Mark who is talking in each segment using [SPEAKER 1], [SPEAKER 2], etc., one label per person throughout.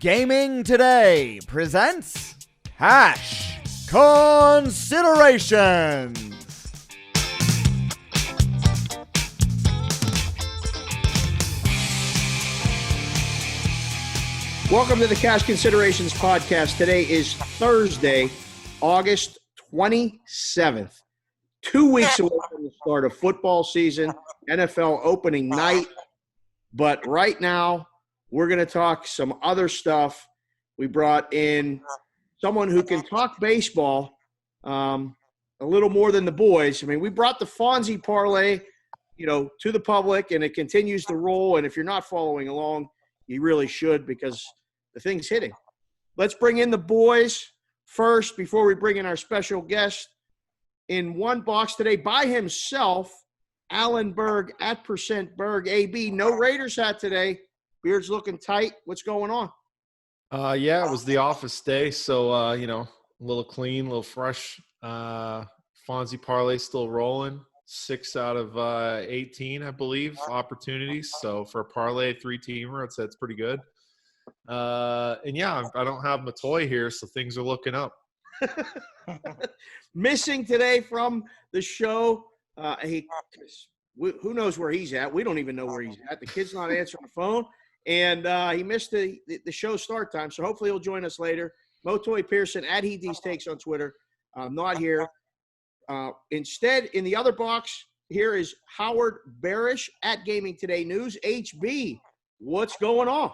[SPEAKER 1] Gaming Today presents Cash Considerations.
[SPEAKER 2] Welcome to the Cash Considerations podcast. Today is Thursday, August 27th. 2 weeks away from the start of football season, NFL opening night. But right now, we're going to talk some other stuff. We brought in someone who can talk baseball a little more than the boys. I mean, we brought the Fonzie parlay, to the public, and it continues to roll. And if you're not following along, you really should, because the thing's hitting. Let's bring in the boys first before we bring in our special guest. In one box today by himself, Alan Berg at %Berg. AB, no Raiders hat today. Beard's looking tight. What's going on?
[SPEAKER 3] Yeah, it was the office day, so a little clean, a little fresh. Fonzie parlay still rolling. 6 out of 18, I believe, opportunities. So for a parlay 3-teamer, it's pretty good. And yeah, I don't have Matoy here, so things are looking up.
[SPEAKER 2] Missing today from the show. Who knows where he's at? We don't even know where he's at. The kid's not answering the phone. And he missed the show start time, so hopefully he'll join us later. Motoy Pearson at He's Takes on Twitter. Not here. Instead, in the other box, here is Howard Barish at Gaming Today News. HB, what's going on?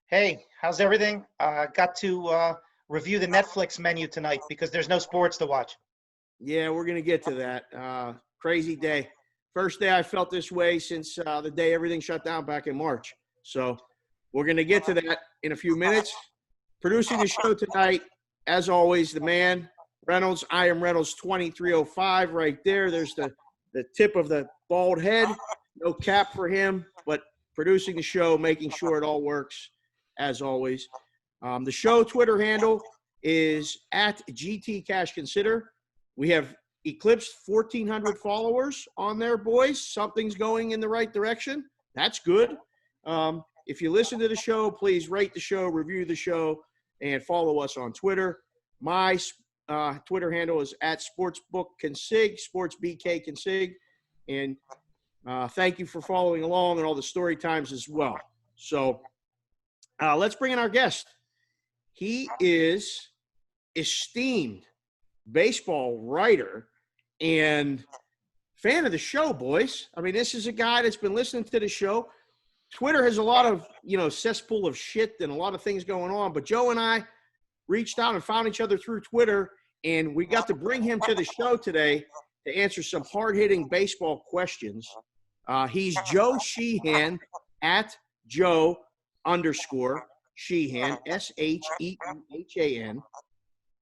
[SPEAKER 4] Hey, how's everything? Got to review the Netflix menu tonight because there's no sports to watch.
[SPEAKER 2] Yeah, we're going to get to that. Crazy day. First day I felt this way since the day everything shut down back in March. So we're going to get to that in a few minutes. Producing the show tonight, as always, the man, Reynolds. I am Reynolds 2305 right there. There's the tip of the bald head. No cap for him, but producing the show, making sure it all works, as always. The show Twitter handle is at GTCashConsider. We have eclipsed 1,400 followers on there, boys. Something's going in the right direction. That's good. If you listen to the show, please rate the show, review the show, and follow us on Twitter. My Twitter handle is at SportsBookConsig, SportsBKConsig. And thank you for following along and all the story times as well. So let's bring in our guest. He is esteemed baseball writer and fan of the show, boys. I mean, this is a guy that's been listening to the show. Twitter has a lot of, cesspool of shit and a lot of things going on. But Joe and I reached out and found each other through Twitter, and we got to bring him to the show today to answer some hard-hitting baseball questions. He's Joe Sheehan at Joe_Sheehan, SHEEHAN.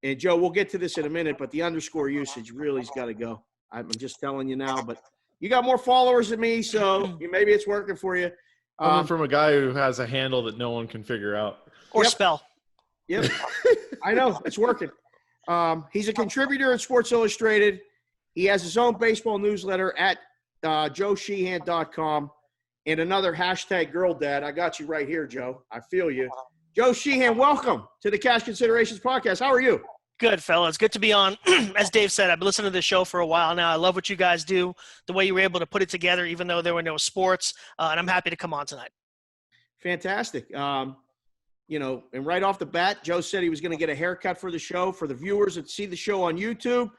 [SPEAKER 2] And, Joe, we'll get to this in a minute, but the underscore usage really's got to go. I'm just telling you now. But you got more followers than me, so maybe it's working for you.
[SPEAKER 3] Coming from a guy who has a handle that no one can figure out.
[SPEAKER 5] Or spell.
[SPEAKER 2] Yep. I know. It's working. He's a contributor at Sports Illustrated. He has his own baseball newsletter at joesheehan.com. And another hashtag girl dad. I got you right here, Joe. I feel you. Joe Sheehan, welcome to the Cash Considerations podcast. How are you?
[SPEAKER 5] Good, fella. It's good to be on. As Dave said, I've been listening to this show for a while now. I love what you guys do, the way you were able to put it together, even though there were no sports. And I'm happy to come on tonight.
[SPEAKER 2] Fantastic. And right off the bat, Joe said he was going to get a haircut for the show. For the viewers that see the show on YouTube,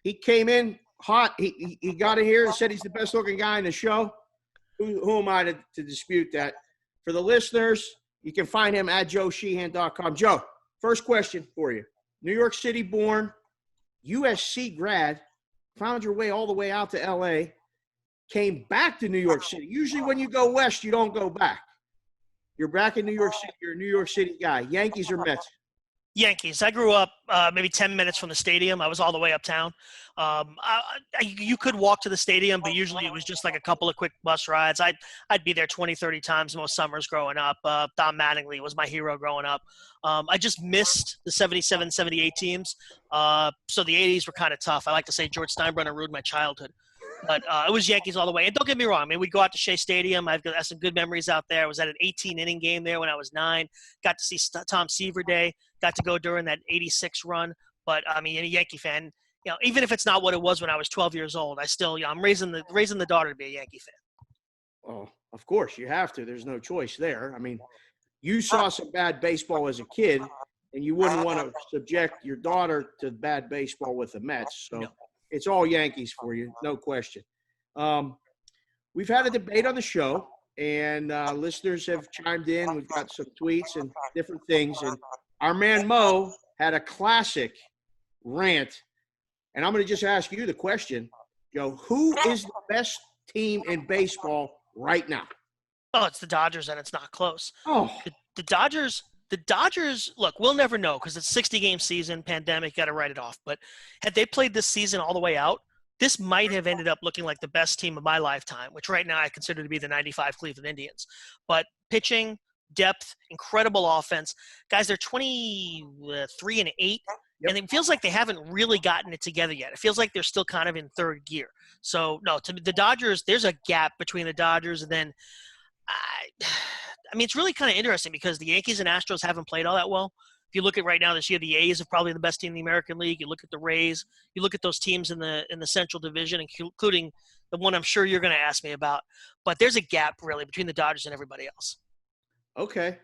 [SPEAKER 2] he came in hot. He got in here and said he's the best looking guy in the show. Who am I to dispute that? For the listeners, you can find him at joesheehan.com. Joe, first question for you. New York City born, USC grad, found your way all the way out to L.A., came back to New York City. Usually when you go west, you don't go back. You're back in New York City. You're a New York City guy. Yankees or Mets?
[SPEAKER 5] Yankees. I grew up maybe 10 minutes from the stadium. I was all the way uptown. You could walk to the stadium, but usually it was just like a couple of quick bus rides. I'd be there 20, 30 times most summers growing up. Don Mattingly was my hero growing up. I just missed the 77, 78 teams. So the 80s were kind of tough. I like to say George Steinbrenner ruined my childhood. But it was Yankees all the way. And don't get me wrong. I mean, we'd go out to Shea Stadium. I've got some good memories out there. I was at an 18-inning game there when I was 9. Got to see Tom Seaver Day. Got to go during that 86 run. But, I mean, a Yankee fan, even if it's not what it was when I was 12 years old, I still, I'm raising the daughter to be a Yankee fan.
[SPEAKER 2] Oh, of course, you have to. There's no choice there. I mean, you saw some bad baseball as a kid, and you wouldn't want to subject your daughter to bad baseball with the Mets. So it's all Yankees for you, no question. We've had a debate on the show, and listeners have chimed in. We've got some tweets and different things. And our man Mo had a classic rant. And I'm going to just ask you the question, Joe, who is the best team in baseball right now?
[SPEAKER 5] Oh, it's the Dodgers, and it's not close.
[SPEAKER 2] Oh,
[SPEAKER 5] The Dodgers, look, we'll never know because it's a 60-game season, pandemic, got to write it off. But had they played this season all the way out, this might have ended up looking like the best team of my lifetime, which right now I consider to be the 95 Cleveland Indians. But pitching, depth, incredible offense. Guys, they're 23-8, and it feels like they haven't really gotten it together yet. It feels like they're still kind of in third gear. So, no, to the Dodgers, there's a gap between the Dodgers and then I mean, it's really kind of interesting because the Yankees and Astros haven't played all that well. If you look at right now this year, the A's are probably the best team in the American League. You look at the Rays. You look at those teams in the Central Division, including the one I'm sure you're going to ask me about. But there's a gap, really, between the Dodgers and everybody else.
[SPEAKER 2] okay.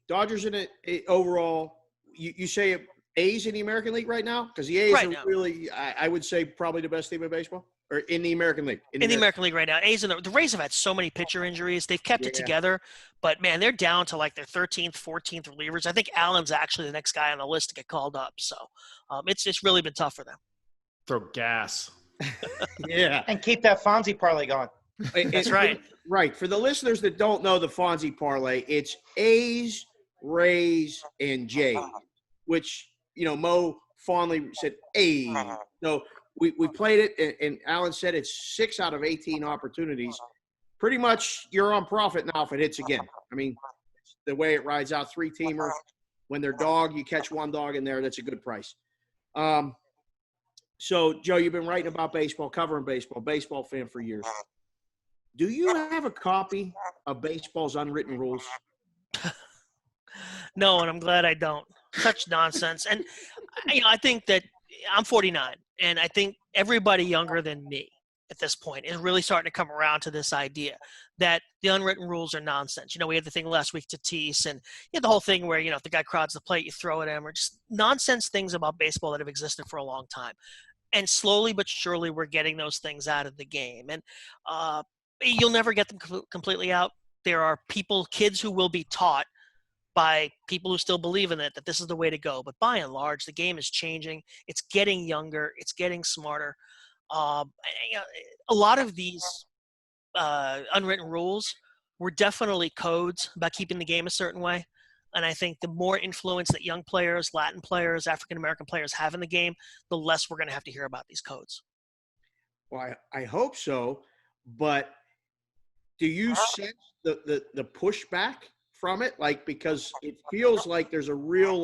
[SPEAKER 2] Dodgers in it overall, you say A's in the American League right now? Because the A's
[SPEAKER 5] Right
[SPEAKER 2] are
[SPEAKER 5] now.
[SPEAKER 2] really, I would say, probably the best team in baseball. Or in the American League.
[SPEAKER 5] In the American League right now, A's and the Rays have had so many pitcher injuries. They've kept it together, but man, they're down to like their 13th, 14th relievers. I think Allen's actually the next guy on the list to get called up. So it's really been tough for them.
[SPEAKER 3] Throw gas.
[SPEAKER 2] Yeah.
[SPEAKER 4] And keep that Fonzie parlay going.
[SPEAKER 5] That's right.
[SPEAKER 2] Right. For the listeners that don't know the Fonzie parlay, it's A's, Rays, and Jays, which, Mo fondly said A's. So we played it, and Alan said it's 6 out of 18 opportunities. Pretty much you're on profit now if it hits again. I mean, the way it rides out, 3-teamer. When they're dog, you catch one dog in there, that's a good price. So, Joe, you've been writing about baseball, covering baseball fan for years. Do you have a copy of baseball's unwritten rules?
[SPEAKER 5] No, and I'm glad I don't. Such nonsense. And, I think that I'm 49, and I think everybody younger than me at this point is really starting to come around to this idea that the unwritten rules are nonsense. We had the thing last week to Tatis, and the whole thing where, if the guy crowds the plate, you throw it at him, or just nonsense things about baseball that have existed for a long time. And slowly but surely, we're getting those things out of the game. And you'll never get them completely out. There are kids who will be taught by people who still believe in it, that this is the way to go. But by and large, the game is changing. It's getting younger. It's getting smarter. A lot of these unwritten rules were definitely codes about keeping the game a certain way. And I think the more influence that young players, Latin players, African-American players have in the game, the less we're going to have to hear about these codes.
[SPEAKER 2] Well, I hope so. But do you sense the pushback from it? Because it feels like there's a real,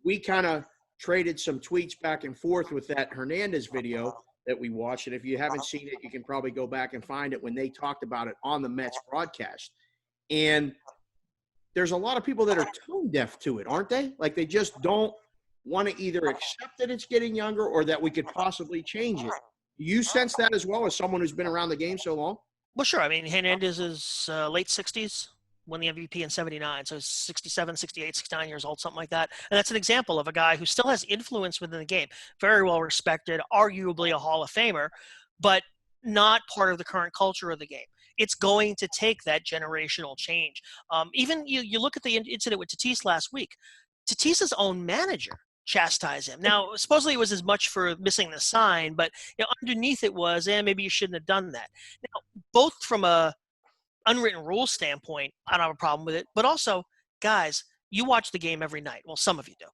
[SPEAKER 2] we kind of traded some tweets back and forth with that Hernandez video that we watched. And if you haven't seen it, you can probably go back and find it when they talked about it on the Mets broadcast. And there's a lot of people that are tone deaf to it, aren't they? Like they just don't want to either accept that it's getting younger or that we could possibly change it. Do you sense that as well as someone who's been around the game so long?
[SPEAKER 5] Well, sure. I mean, Hernandez is late 60s, won the MVP in 79. So he's 67, 68, 69 years old, something like that. And that's an example of a guy who still has influence within the game. Very well respected, arguably a Hall of Famer, but not part of the current culture of the game. It's going to take that generational change. Even you look at the incident with Tatis last week. Tatis's own manager chastised him. Now, supposedly it was as much for missing the sign, but underneath it was, maybe you shouldn't have done that. Now, both from a unwritten rule standpoint, I don't have a problem with it, but also, guys, you watch the game every night. Well, some of you do.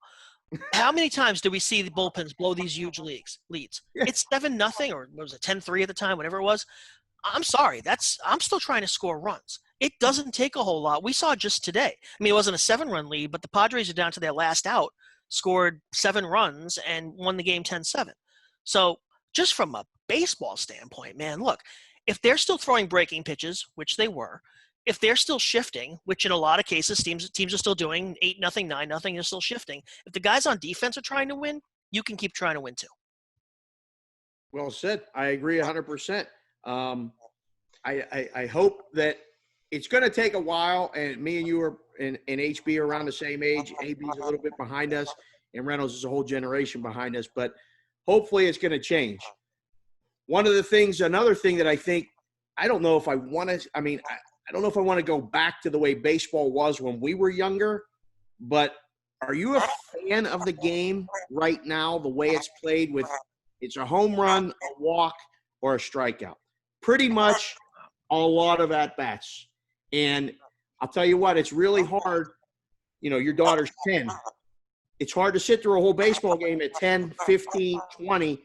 [SPEAKER 5] How many times do we see the bullpens blow these huge leads?
[SPEAKER 2] Yeah.
[SPEAKER 5] It's 7-0, or what was it, 10-3 at the time, whatever it was. I'm sorry. I'm still trying to score runs. It doesn't take a whole lot. We saw just today. I mean, it wasn't a 7-run lead, but the Padres are down to their last out, scored 7 runs, and won the game 10-7. So just from a baseball standpoint, man, look, if they're still throwing breaking pitches, which they were, if they're still shifting, which in a lot of cases teams are still doing, 8-0, 9-0, they're still shifting. If the guys on defense are trying to win, you can keep trying to win too.
[SPEAKER 2] Well said. I agree 100%. I hope that it's going to take a while, and me and you are and HB are around the same age. AB's a little bit behind us, and Reynolds is a whole generation behind us, but hopefully it's going to change. Another thing that I think, I don't know if I want to, I don't know if I want to go back to the way baseball was when we were younger, but are you a fan of the game right now, the way it's played with it's a home run, a walk, or a strikeout? Pretty much a lot of at-bats. And I'll tell you what, it's really hard. You know, your daughter's 10. It's hard to sit through a whole baseball game at 10, 15, 20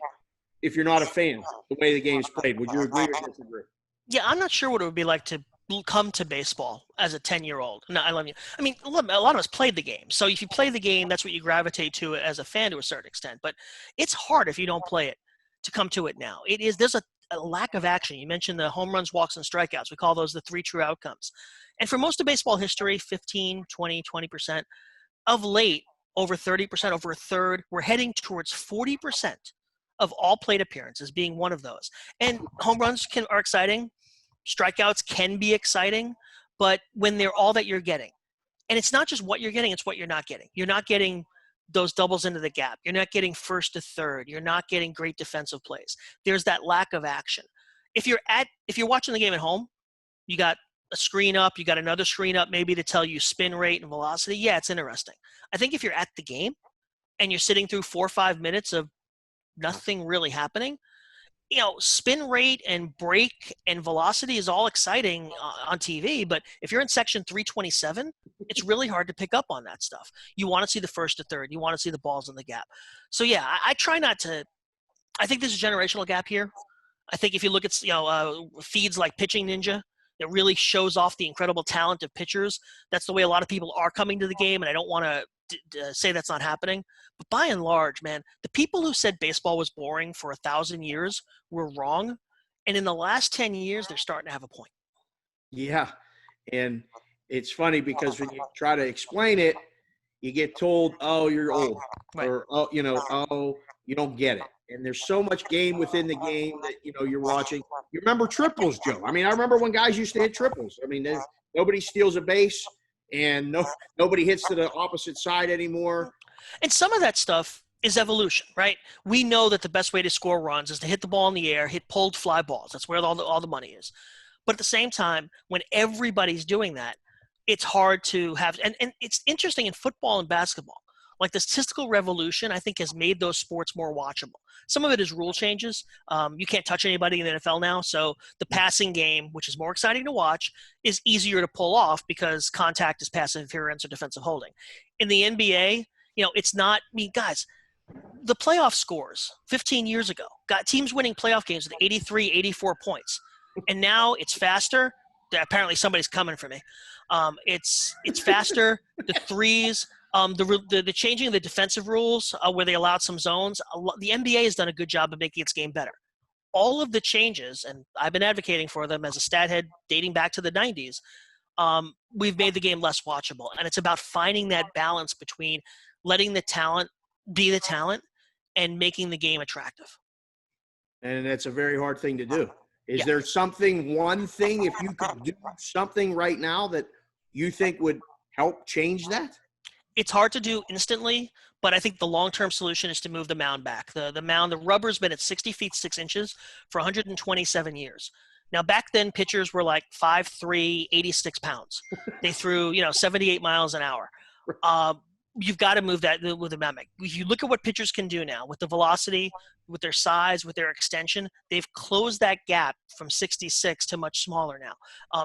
[SPEAKER 2] if you're not a fan, the way the game's played. Would you agree or disagree?
[SPEAKER 5] Yeah, I'm not sure what it would be like to come to baseball as a 10-year-old. No, I love you. I mean, a lot of us played the game. So if you play the game, that's what you gravitate to as a fan to a certain extent. But it's hard if you don't play it to come to it now. There's a lack of action. You mentioned the home runs, walks, and strikeouts. We call those the 3 true outcomes. And for most of baseball history, 15, 20, 20%. Of late, over 30%, over a third, we're heading towards 40% of all plate appearances being one of those. And home runs are exciting. Strikeouts can be exciting, but when they're all that you're getting, and it's not just what you're getting, it's what you're not getting. You're not getting those doubles into the gap. You're not getting first to third. You're not getting great defensive plays. There's that lack of action. If you're watching the game at home, you got a screen up, you got another screen up maybe to tell you spin rate and velocity. Yeah, it's interesting. I think if you're at the game and you're sitting through 4 or 5 minutes of nothing really happening, you know, spin rate and break and velocity is all exciting on TV, but if you're in section 327, it's really hard to pick up on that stuff. You want to see the first to third. You want to see the balls in the gap. So, yeah, I try not to – I think there's a generational gap here. I think if you look at, feeds like Pitching Ninja, it really shows off the incredible talent of pitchers. That's the way a lot of people are coming to the game, and I don't want to say that's not happening. But by and large, man, the people who said baseball was boring for 1,000 years were wrong. And in the last 10 years, they're starting to have a point.
[SPEAKER 2] Yeah. And it's funny because when you try to explain it, you get told, oh, you're old.
[SPEAKER 5] Right.
[SPEAKER 2] Or, oh, you don't get it. And there's so much game within the game that, you're watching. You remember triples, Joe. I mean, I remember when guys used to hit triples. I mean, nobody steals a base and nobody hits to the opposite side anymore.
[SPEAKER 5] And some of that stuff is evolution, right? We know that the best way to score runs is to hit the ball in the air, hit pulled fly balls. That's where all the money is. But at the same time, when everybody's doing that, it's hard to have – and it's interesting in football and basketball. Like the statistical revolution, I think, has made those sports more watchable. Some of it is rule changes. You can't touch anybody in the NFL now, so the passing game, which is more exciting to watch, is easier to pull off because contact is pass interference or defensive holding. In the NBA, it's not – I mean, guys, the playoff scores 15 years ago got teams winning playoff games with 83, 84 points. And now it's faster. Apparently somebody's coming for me. It's faster, the threes – the changing of the defensive rules where they allowed some zones, the NBA has done a good job of making its game better. All of the changes, and I've been advocating for them as a stat head dating back to the 90s, we've made the game less watchable. And it's about finding that balance between letting the talent be the talent and making the game attractive.
[SPEAKER 2] And that's a very hard thing to do. Is
[SPEAKER 5] Yeah.
[SPEAKER 2] there one thing, if you could do something right now that you think would help change that?
[SPEAKER 5] It's hard to do instantly, but I think the long-term solution is to move the mound back. The mound, the rubber's been at 60 feet 6 inches for 127 years. Now, back then, pitchers were like 5'3", 86 pounds. They threw, 78 miles an hour. You've got to move that with the mound back. If you look at what pitchers can do now with the velocity, with their size, with their extension, they've closed that gap from 66 to much smaller now.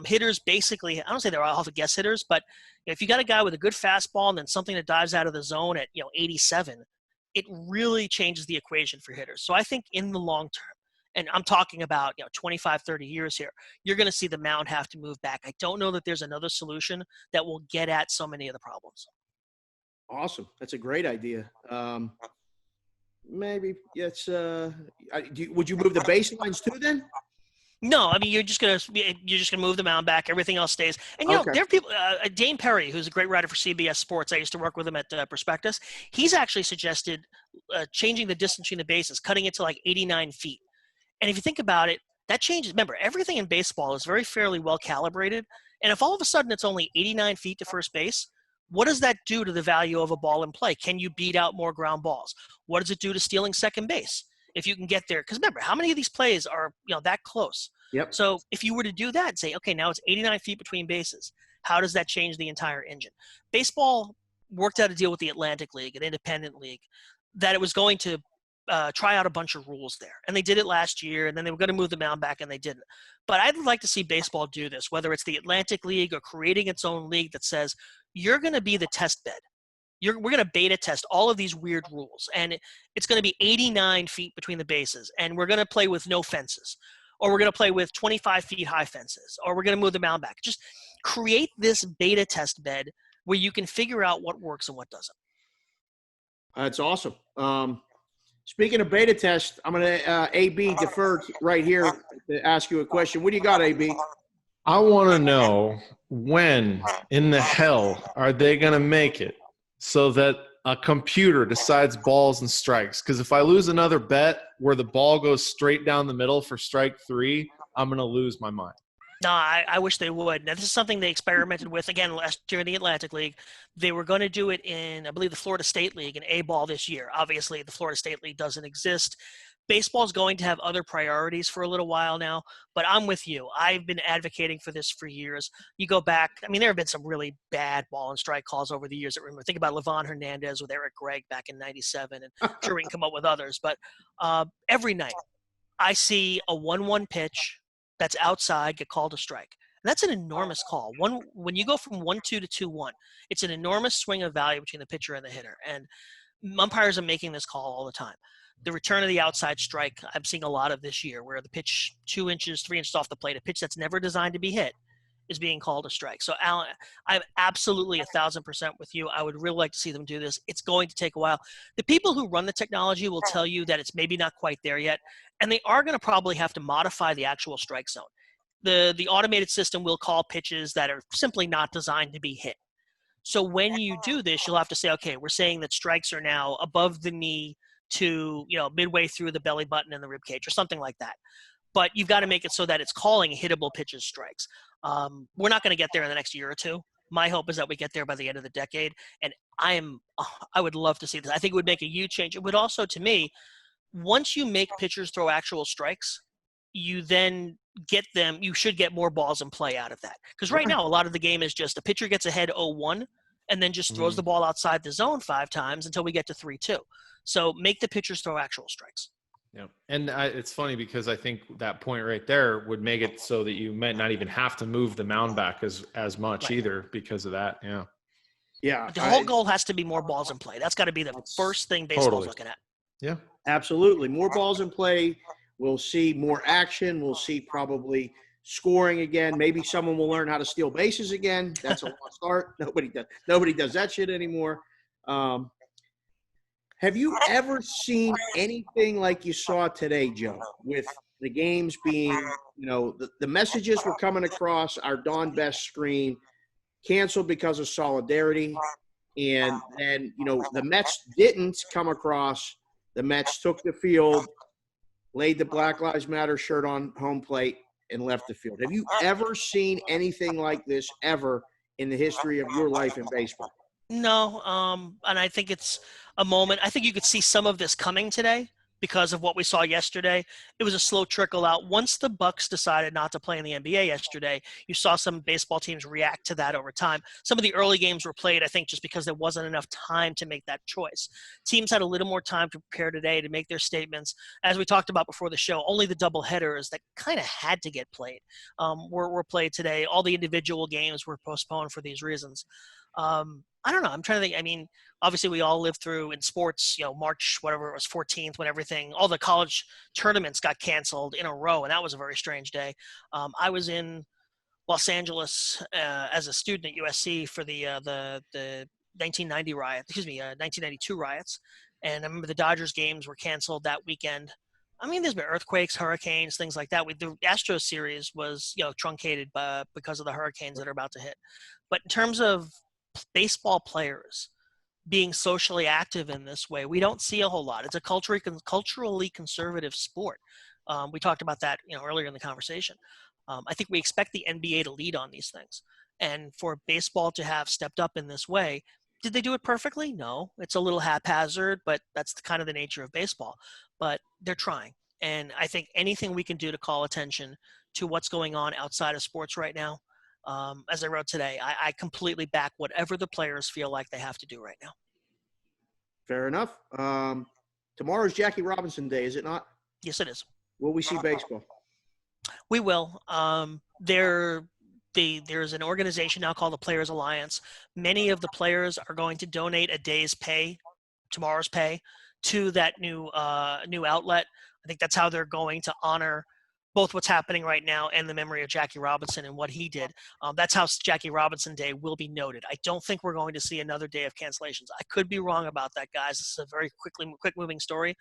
[SPEAKER 5] Hitters basically, I don't say they're all the guess hitters, but if you got a guy with a good fastball and then something that dives out of the zone at 87, it really changes the equation for hitters. So I think in the long term, and I'm talking about 25, 30 years here, you're going to see the mound have to move back. I don't know that there's another solution that will get at so many of the problems.
[SPEAKER 2] Awesome. That's a great idea. maybe it's. Would you move the baselines too then?
[SPEAKER 5] No, I mean you're just gonna move the mound back. Everything else stays. And
[SPEAKER 2] Okay.
[SPEAKER 5] there are people. Dane Perry, who's a great writer for CBS Sports. I used to work with him at Prospectus. He's actually suggested changing the distance between the bases, cutting it to like 89 feet. And if you think about it, that changes. Remember, everything in baseball is very fairly well calibrated. And if all of a sudden it's only 89 feet to first base, what does that do to the value of a ball in play? Can you beat out more ground balls? What does it do to stealing second base if you can get there? Because remember, how many of these plays are that close?
[SPEAKER 2] Yep.
[SPEAKER 5] So if you were to do that and say, okay, now it's 89 feet between bases, how does that change the entire engine? Baseball worked out a deal with the Atlantic League, an independent league, that it was going to try out a bunch of rules there. And they did it last year, and then they were going to move the mound back, and they didn't. But I'd like to see baseball do this, whether it's the Atlantic League or creating its own league that says, you're going to be the test bed. We're going to beta test all of these weird rules, and it's going to be 89 feet between the bases, and we're going to play with no fences, or we're going to play with 25 feet high fences, or we're going to move the mound back. Just create this beta test bed where you can figure out what works and what doesn't.
[SPEAKER 2] That's awesome. Speaking of beta test, I'm going to AB defer right here to ask you a question. What do you got, AB?
[SPEAKER 3] I want to know, when in the hell are they going to make it so that a computer decides balls and strikes? Because if I lose another bet where the ball goes straight down the middle for strike 3, I'm going to lose my mind.
[SPEAKER 5] No, I wish they would. Now, this is something they experimented with, again, last year in the Atlantic League. They were going to do it in, I believe, the Florida State League in A-ball this year. Obviously, the Florida State League doesn't exist. Baseball is going to have other priorities for a little while now, but I'm with you. I've been advocating for this for years. You go back, I mean, there have been some really bad ball and strike calls over the years. Think about Levon Hernandez with Eric Gregg back in '97, and I'm sure we can come up with others. But every night I see a 1-1 pitch that's outside get called a strike. And that's an enormous call. When you go from 1-2 to 2-1, it's an enormous swing of value between the pitcher and the hitter. And umpires are making this call all the time. The return of the outside strike, I'm seeing a lot of this year, where the pitch 2 inches, 3 inches off the plate, a pitch that's never designed to be hit, is being called a strike. So, Alan, I'm absolutely 1,000% with you. I would really like to see them do this. It's going to take a while. The people who run the technology will tell you that it's maybe not quite there yet, and they are going to probably have to modify the actual strike zone. The automated system will call pitches that are simply not designed to be hit. So when you do this, you'll have to say, okay, we're saying that strikes are now above the knee to, midway through the belly button and the rib cage or something like that. But you've got to make it so that it's calling hittable pitches strikes. We're not going to get there in the next year or two. My hope is that we get there by the end of the decade. And I would love to see this. I think it would make a huge change. It would also, to me, once you make pitchers throw actual strikes, you then you should get more balls in play out of that. Because right now, a lot of the game is just a pitcher gets ahead 0-1 and then just throws the ball outside the zone 5 times until we get to 3-2. So make the pitchers throw actual strikes.
[SPEAKER 3] Yeah. And it's funny because I think that point right there would make it so that you might not even have to move the mound back as much either because of that. Yeah.
[SPEAKER 2] Yeah.
[SPEAKER 5] The whole goal has to be more balls in play. That's got to be the first thing baseball's looking at.
[SPEAKER 3] Yeah.
[SPEAKER 2] Absolutely. More balls in play. We'll see more action. We'll see probably scoring again. Maybe someone will learn how to steal bases again. That's a lost art. Nobody does that shit anymore. Have you ever seen anything like you saw today, Joe, with the games being, the messages were coming across our Dawn Best screen, canceled because of solidarity. And then, the Mets didn't come across. The Mets took the field, laid the Black Lives Matter shirt on home plate, and left the field. Have you ever seen anything like this ever in the history of your life in baseball?
[SPEAKER 5] No, and I think it's a moment. I think you could see some of this coming today because of what we saw yesterday. It was a slow trickle out. Once the Bucks decided not to play in the NBA yesterday, you saw some baseball teams react to that over time. Some of the early games were played, I think, just because there wasn't enough time to make that choice. Teams had a little more time to prepare today to make their statements. As we talked about before the show, only the double headers that kind of had to get played were played today. All the individual games were postponed for these reasons. I don't know. I'm trying to think. I mean, obviously we all lived through in sports, March, whatever it was, 14th, when all the college tournaments got canceled in a row. And that was a very strange day. I was in Los Angeles as a student at USC for the 1992 riots. And I remember the Dodgers games were canceled that weekend. I mean, there's been earthquakes, hurricanes, things like that. The Astros series was, truncated because of the hurricanes that are about to hit. But in terms of baseball players being socially active in this way, we don't see a whole lot. It's a culturally conservative sport. We talked about that, earlier in the conversation. I think we expect the NBA to lead on these things. And for baseball to have stepped up in this way, did they do it perfectly? No. It's a little haphazard, but that's kind of the nature of baseball. But they're trying. And I think anything we can do to call attention to what's going on outside of sports right now, as I wrote today, I completely back whatever the players feel like they have to do right now.
[SPEAKER 2] Fair enough. Tomorrow's Jackie Robinson Day, is it not?
[SPEAKER 5] Yes, it is.
[SPEAKER 2] Will we see baseball?
[SPEAKER 5] We will. There's an organization now called the Players Alliance. Many of the players are going to donate a day's pay, tomorrow's pay, to that new outlet. I think that's how they're going to honor both what's happening right now and the memory of Jackie Robinson and what he did. That's how Jackie Robinson Day will be noted. I don't think we're going to see another day of cancellations. I could be wrong about that, guys. This is a very quick moving story.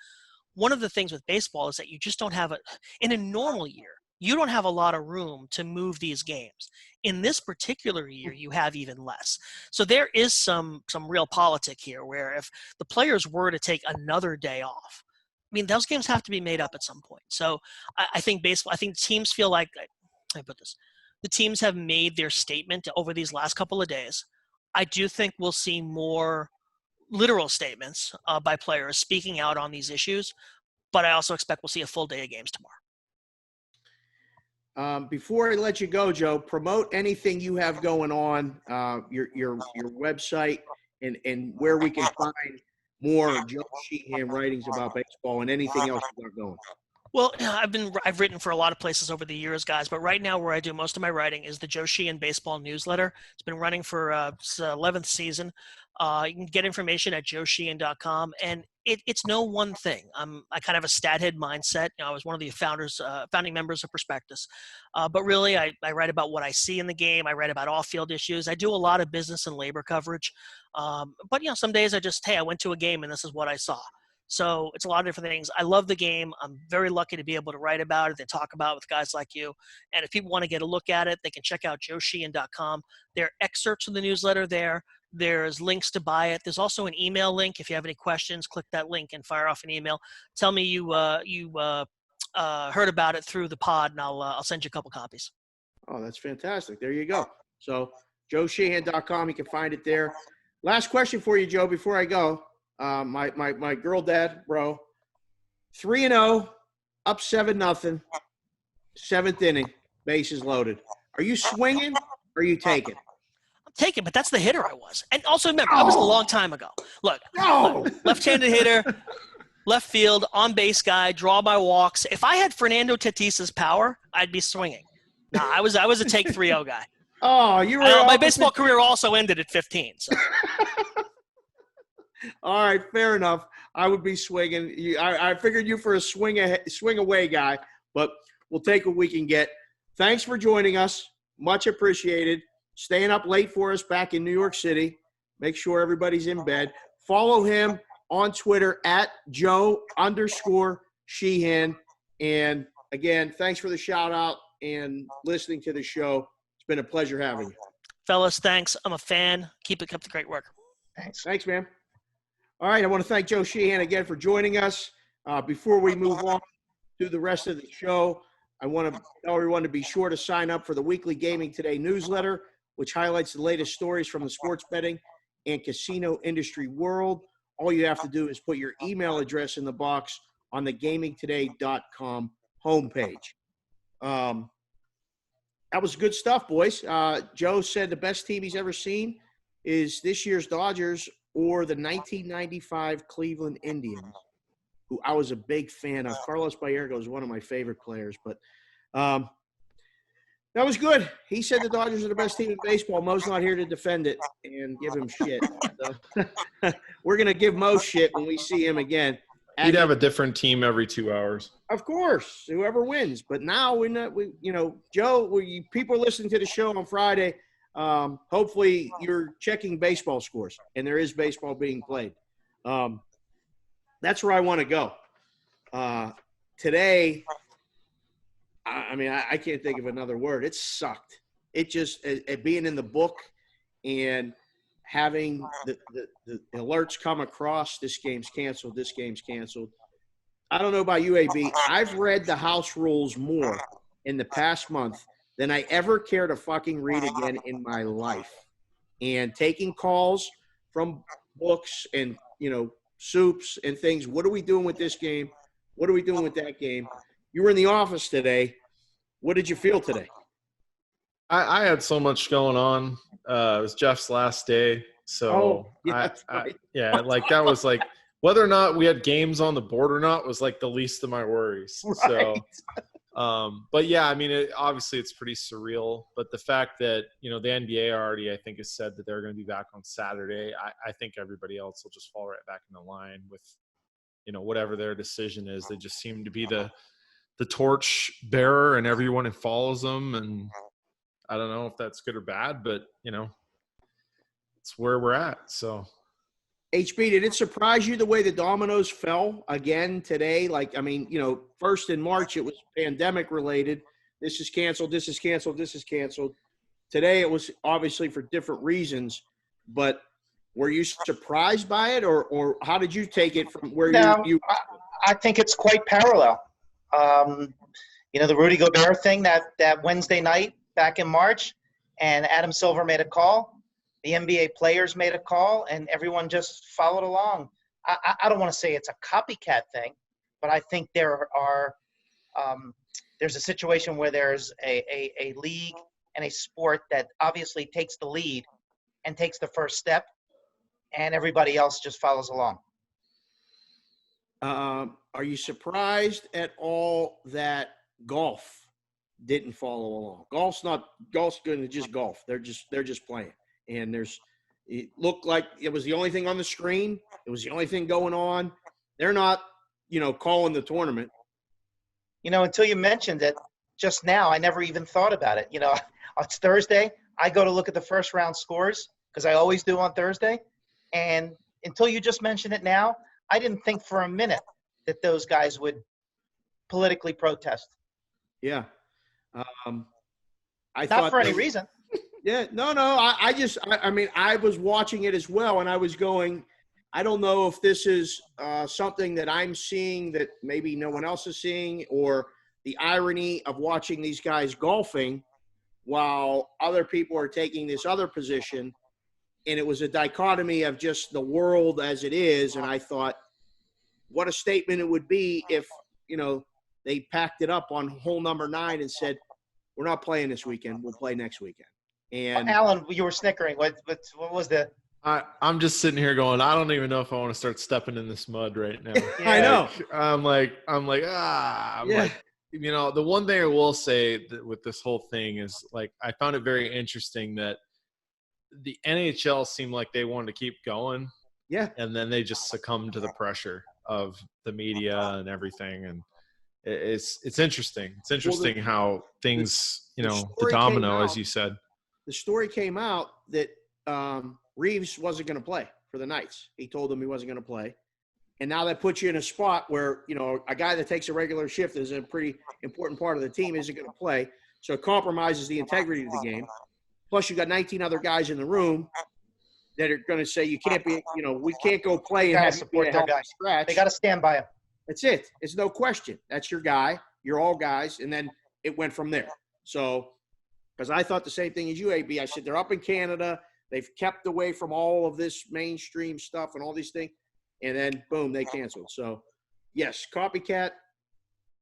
[SPEAKER 5] One of the things with baseball is that you just don't have in a normal year, you don't have a lot of room to move these games. In this particular year, you have even less. So there is some real politic here where if the players were to take another day off, I mean, those games have to be made up at some point. So I think teams feel like, the teams have made their statement over these last couple of days. I do think we'll see more literal statements by players speaking out on these issues, but I also expect we'll see a full day of games tomorrow.
[SPEAKER 2] Before I let you go, Joe, promote anything you have going on, your website, and where we can find more Joe Sheehan writings about baseball and anything else you got going.
[SPEAKER 5] Well, I've written for a lot of places over the years, guys, but right now where I do most of my writing is the Joe Sheehan Baseball Newsletter. It's been running for its 11th season. You can get information at joesheehan.com, and it's no one thing. I kind of have a stat head mindset. I was one of the founding members of Prospectus. But really, I write about what I see in the game. I write about off-field issues. I do a lot of business and labor coverage. But some days I went to a game and this is what I saw. So it's a lot of different things. I love the game. I'm very lucky to be able to write about it and talk about it with guys like you. And if people want to get a look at it, they can check out joesheehan.com. There are excerpts of the newsletter there. There's links to buy it. There's also an email link. If you have any questions, click that link and fire off an email. Tell me you heard about it through the pod, and I'll send you a couple copies.
[SPEAKER 2] Oh, that's fantastic. There you go. So joesheehan.com, you can find it there. Last question for you, Joe, before I go. My girl dad, bro, 3-0, up 7-0, 7th inning, bases loaded. Are you swinging or are you taking?
[SPEAKER 5] I'm taking, but that's the hitter I was. And also remember, that was a long time ago. Look, left-handed hitter, left field, on-base guy, draw my walks. If I had Fernando Tatis's power, I'd be swinging. No, I was a take 3-0 guy.
[SPEAKER 2] Oh, you were.
[SPEAKER 5] My baseball career also ended at 15. So.
[SPEAKER 2] All right, fair enough. I would be swinging. I figured you for a swing away guy, but we'll take what we can get. Thanks for joining us. Much appreciated. Staying up late for us back in New York City. Make sure everybody's in bed. Follow him on Twitter at Joe_Sheehan. And again, thanks for the shout out and listening to the show. It's been a pleasure having you.
[SPEAKER 5] Fellas, thanks. I'm a fan. Keep up the great work.
[SPEAKER 2] Thanks, man. All right, I want to thank Joe Sheehan again for joining us. Before we move on to the rest of the show, I want to tell everyone to be sure to sign up for the weekly Gaming Today newsletter, which highlights the latest stories from the sports betting and casino industry world. All you have to do is put your email address in the box on the gamingtoday.com homepage. That was good stuff, boys. Joe said the best team he's ever seen is this year's Dodgers or the 1995 Cleveland Indians, who I was a big fan of. Carlos Baerga was one of my favorite players, but that was good. He said the Dodgers are the best team in baseball. Mo's not here to defend it and give him shit. So, we're going to give Mo shit when we see him again.
[SPEAKER 3] He'd have a different team every 2 hours.
[SPEAKER 2] Of course, whoever wins. But now Joe, people are listening to the show on Friday. Hopefully you're checking baseball scores, and there is baseball being played. that's where I want to go. Today, I mean, I can't think of another word. It sucked. It just it being in the book and having the alerts come across, this game's canceled, this game's canceled. I don't know about you, AB. I've read the house rules more in the past month than I ever care to fucking read again in my life. And taking calls from books and, soups and things. What are we doing with this game? What are we doing with that game? You were in the office today. What did you feel today?
[SPEAKER 3] I had so much going on. It was Jeff's last day. So
[SPEAKER 2] that's right.
[SPEAKER 3] that was like whether or not we had games on the board or not was like the least of my worries.
[SPEAKER 2] Right.
[SPEAKER 3] So, but yeah, I mean, obviously it's pretty surreal, but the fact that, the NBA already, I think, has said that they're going to be back on Saturday. I think everybody else will just fall right back in the line with, whatever their decision is. They just seem to be the torch bearer and everyone who follows them. And I don't know if that's good or bad, but it's where we're at. So
[SPEAKER 2] HB, did it surprise you the way the dominoes fell again today? Like, I mean, first in March, it was pandemic related. This is canceled. This is canceled. This is canceled. Today, it was obviously for different reasons, but were you surprised by it or how did you take it from where you
[SPEAKER 4] I think it's quite parallel. The Rudy Gobert thing that Wednesday night back in March, and Adam Silver made a call. The NBA players made a call, and everyone just followed along. I don't want to say it's a copycat thing, but I think there's a situation where there's a league and a sport that obviously takes the lead and takes the first step, and everybody else just follows along.
[SPEAKER 2] Are you surprised at all that golf didn't follow along? Golf's going to just golf. They're just playing. And it looked like it was the only thing on the screen. It was the only thing going on. They're not, calling the tournament.
[SPEAKER 4] Until you mentioned it just now, I never even thought about it. It's Thursday. I go to look at the first round scores because I always do on Thursday. And until you just mentioned it now, I didn't think for a minute that those guys would politically protest.
[SPEAKER 2] Yeah.
[SPEAKER 4] Not for any reason.
[SPEAKER 2] Yeah, no. I mean, I was watching it as well, and I was going, I don't know if this is something that I'm seeing that maybe no one else is seeing, or the irony of watching these guys golfing while other people are taking this other position. And it was a dichotomy of just the world as it is. And I thought, what a statement it would be if, they packed it up on hole number 9 and said, we're not playing this weekend. We'll play next weekend. And
[SPEAKER 4] Alan, you were snickering. What was the?
[SPEAKER 3] I'm just sitting here going, I don't even know if I want to start stepping in this mud right now.
[SPEAKER 2] Yeah. I know.
[SPEAKER 3] I'm like, the one thing I will say with this whole thing is, like, I found it very interesting that the NHL seemed like they wanted to keep going.
[SPEAKER 2] Yeah.
[SPEAKER 3] And then they just succumbed to the pressure of the media and everything. And it's interesting. It's interesting how things, the domino, as you said.
[SPEAKER 2] The story came out that Reeves wasn't going to play for the Knights. He told them he wasn't going to play. And now that puts you in a spot where, a guy that takes a regular shift is a pretty important part of the team isn't going to play. So it compromises the integrity of the game. Plus, you got 19 other guys in the room that are going to say you can't be, we can't go play and have
[SPEAKER 4] support their guy.
[SPEAKER 2] Scratch.
[SPEAKER 4] They got to stand by him.
[SPEAKER 2] That's it. It's no question. That's your guy. You're all guys. And then it went from there. So, because I thought the same thing as you, AB. I said they're up in Canada. They've kept away from all of this mainstream stuff and all these things. And then, boom, they canceled. So, yes, copycat,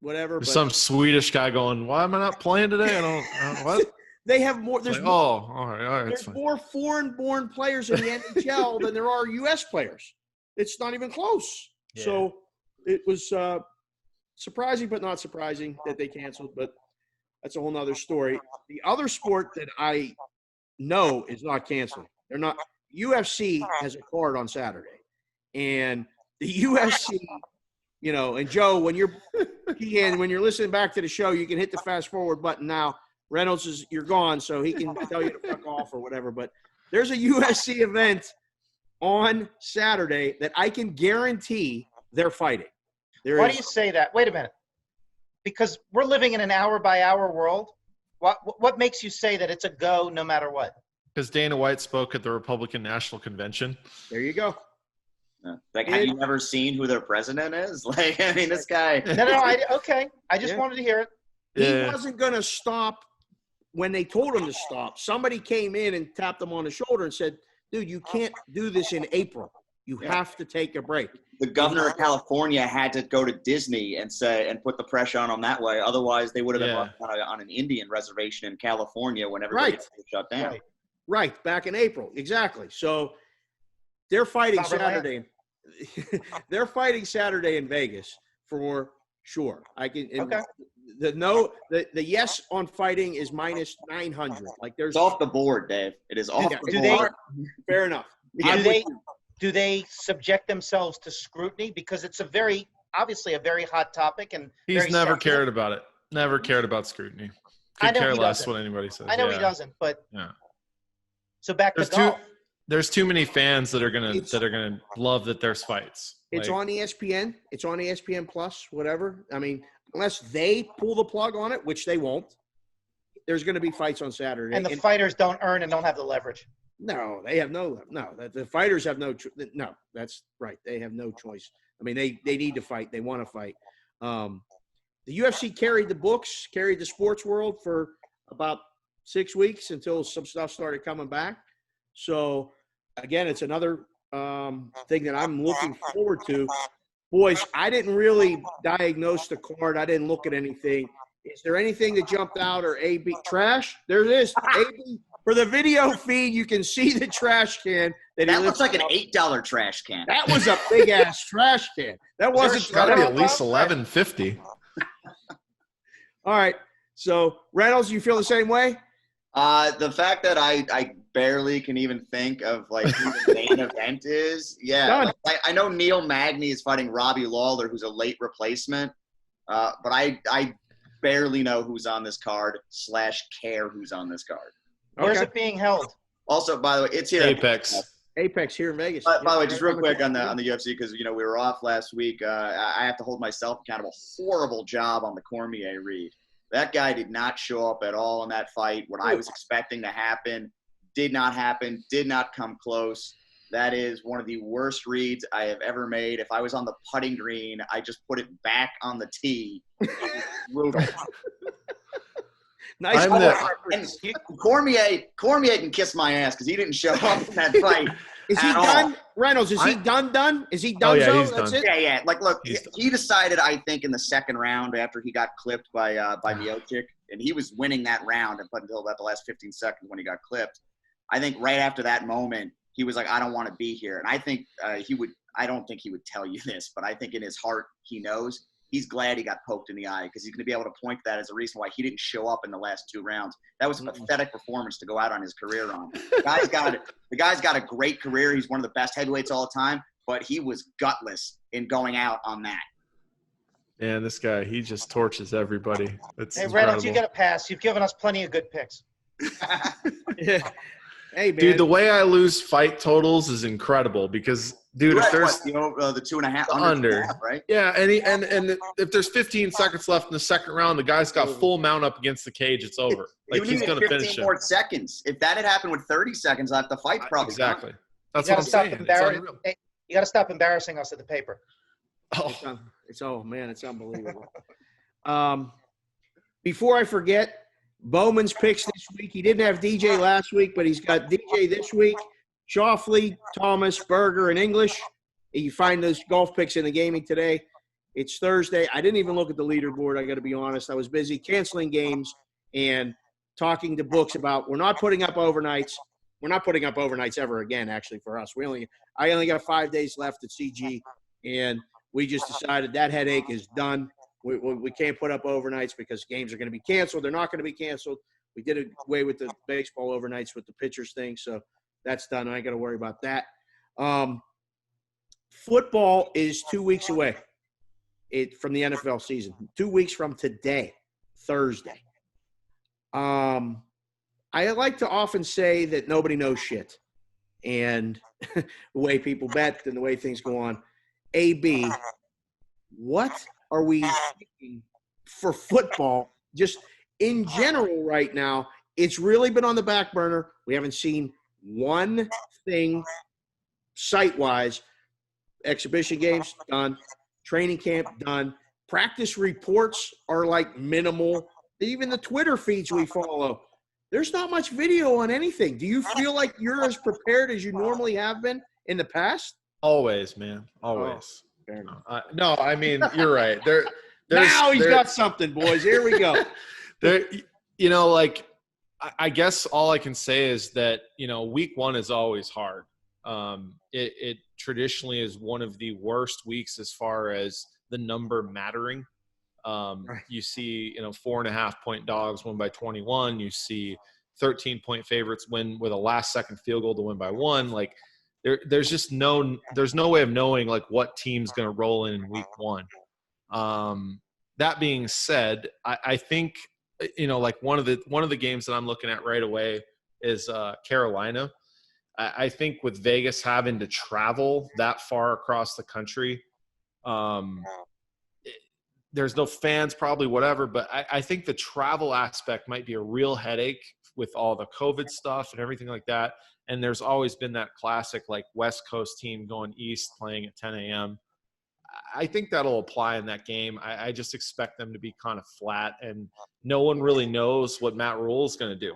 [SPEAKER 2] whatever.
[SPEAKER 3] There's some Swedish guy going, why am I not playing today? I don't what?
[SPEAKER 2] They have more. There's
[SPEAKER 3] like,
[SPEAKER 2] more,
[SPEAKER 3] all right.
[SPEAKER 2] There's more foreign-born players in the NHL than there are U.S. players. It's not even close. Yeah. So it was surprising, but not surprising that they canceled. But that's a whole nother story. The other sport that I know is not canceling. They're not. UFC has a card on Saturday, and the UFC, and Joe, when you're listening back to the show, you can hit the fast forward button now. Reynolds you're gone, so he can tell you to fuck off or whatever. But there's a USC event on Saturday that I can guarantee they're fighting.
[SPEAKER 4] Why do you say that? Wait a minute. Because we're living in an hour-by-hour world. What makes you say that it's a go no matter what?
[SPEAKER 3] Because Dana White spoke at the Republican National Convention.
[SPEAKER 2] There you go.
[SPEAKER 6] Like, have you never seen who their president is? Like, I mean, this guy.
[SPEAKER 4] Okay. I just wanted to hear it.
[SPEAKER 2] He wasn't going to stop when they told him to stop. Somebody came in and tapped him on the shoulder and said, dude, you can't do this in April. You have to take a break.
[SPEAKER 6] The governor of California had to go to Disney and put the pressure on him that way. Otherwise, they would have been on an Indian reservation in California when everybody was shut down.
[SPEAKER 2] Right, back in April. Exactly. So they're fighting Saturday. They're fighting Saturday in Vegas for sure. I can.
[SPEAKER 4] Okay.
[SPEAKER 2] The yes on fighting is minus 900. Like
[SPEAKER 6] it's off the board, Dave. It is off the board.
[SPEAKER 2] Fair enough.
[SPEAKER 4] Do they subject themselves to scrutiny? Because it's obviously a very hot topic, and
[SPEAKER 3] he's never cared about it. Never cared about scrutiny. Could care less what anybody says.
[SPEAKER 4] I know he doesn't, but So back to golf.
[SPEAKER 3] There's too many fans that are gonna love that there's fights.
[SPEAKER 2] It's on ESPN. It's on ESPN Plus, whatever. I mean, unless they pull the plug on it, which they won't, there's going to be fights on Saturday.
[SPEAKER 4] And the fighters don't earn and don't have the leverage.
[SPEAKER 2] No, they have no. The fighters have no. No, that's right. They have no choice. I mean, they need to fight. They want to fight. The UFC carried the sports world for about 6 weeks until some stuff started coming back. So, again, it's another thing that I'm looking forward to. Boys, I didn't really diagnose the card. I didn't look at anything. Is there anything that jumped out or AB trash? There it is. AB. For the video feed, you can see the trash can.
[SPEAKER 6] That looks like an $8 trash can.
[SPEAKER 2] That was a big-ass trash can. That wasn't –
[SPEAKER 3] It's got to be at least $11.50.
[SPEAKER 2] All right. So, Reynolds, you feel the same way?
[SPEAKER 6] The fact that I barely can even think of, like, who the main event is. Yeah. Like, I know Neil Magny is fighting Robbie Lawler, who's a late replacement. But I barely know who's on this card / care who's on this card.
[SPEAKER 4] Where's it being held?
[SPEAKER 6] Also, by the way, it's here.
[SPEAKER 2] Apex here in Vegas.
[SPEAKER 6] By the way, just real quick on the UFC, because we were off last week. I have to hold myself accountable. Horrible job on the Cormier read. That guy did not show up at all in that fight. What I was expecting to happen did not happen. Did not come close. That is one of the worst reads I have ever made. If I was on the putting green, I just put it back on the tee. It was brutal.
[SPEAKER 2] Nice.
[SPEAKER 6] And Cormier can kiss my ass because he didn't show up in that fight.
[SPEAKER 2] Is he done? Reynolds, is he done? Is he done?
[SPEAKER 3] Oh, yeah, he's
[SPEAKER 2] That's
[SPEAKER 3] done.
[SPEAKER 2] it?
[SPEAKER 6] Yeah. Like, look, he decided, I think, in the second round after he got clipped by Miocic, and he was winning that round until about the last 15 seconds when he got clipped. I think right after that moment, he was like, I don't want to be here. And I think I don't think he would tell you this, but I think in his heart he knows. He's glad he got poked in the eye because he's going to be able to point that as a reason why he didn't show up in the last 2 rounds. That was a pathetic performance to go out on his career on. The guy's got a great career. He's one of the best heavyweights all the time, but he was gutless in going out on that.
[SPEAKER 3] Man, this guy, he just torches everybody.
[SPEAKER 4] Hey, Reynolds, you got to pass. You've given us plenty of good picks.
[SPEAKER 2] Yeah. Hey, man.
[SPEAKER 3] Dude, the way I lose fight totals is incredible because, dude, if there's
[SPEAKER 6] the 2.5
[SPEAKER 3] under,
[SPEAKER 6] right?
[SPEAKER 3] Yeah, and if there's 15 seconds left in the second round, the guy's got full mount up against the cage. It's over. Like he's going to finish
[SPEAKER 6] 15 more seconds. If that had happened with 30 seconds left, the fight's probably
[SPEAKER 3] exactly.
[SPEAKER 6] Done.
[SPEAKER 3] That's what I'm saying.
[SPEAKER 4] You got to stop embarrassing us at the paper.
[SPEAKER 3] Oh,
[SPEAKER 2] it's unbelievable. Before I forget. Bowman's picks this week. He didn't have DJ last week, but he's got DJ this week. Schauffele, Thomas, Berger, and English. You find those golf picks in the gaming today. It's Thursday. I didn't even look at the leaderboard, I got to be honest. I was busy canceling games and talking to books about we're not putting up overnights. We're not putting up overnights ever again, actually, for us. I only got 5 days left at CG, and we just decided that headache is done. We can't put up overnights because games are going to be canceled. They're not going to be canceled. We did away with the baseball overnights with the pitchers thing, so that's done. I ain't got to worry about that. Football is 2 weeks away from the NFL season. 2 weeks from today, Thursday. I like to often say that nobody knows shit, and the way people bet and the way things go on. AB, what are we thinking for football just in general right now? It's really been on the back burner. We haven't seen one thing site-wise. Exhibition games done, training camp done, practice reports are like minimal. Even the Twitter feeds we follow, there's not much video on anything. Do you feel like you're as prepared as you normally have been in the past?
[SPEAKER 3] Always, man. Always.
[SPEAKER 2] Fair enough.
[SPEAKER 3] No, I mean, you're right.
[SPEAKER 2] Now he's got something, boys. Here we go.
[SPEAKER 3] There, you know, like, I guess all I can say is that, you know, week one is always hard. It traditionally is one of the worst weeks as far as the number mattering.
[SPEAKER 2] Right.
[SPEAKER 3] You see, you know, 4.5 point dogs win by 21. You see 13-point favorites win with a last second field goal to win by 1. Like there's no way of knowing like what team's going to roll in week one. That being said, I think, you know, like one of the games that I'm looking at right away is Carolina. I think with Vegas having to travel that far across the country, there's no fans, probably, whatever. But I think the travel aspect might be a real headache with all the COVID stuff and everything like that. And there's always been that classic like West Coast team going east playing at 10 a.m. I think that'll apply in that game. I just expect them to be kind of flat, and no one really knows what Matt Rule is going to do.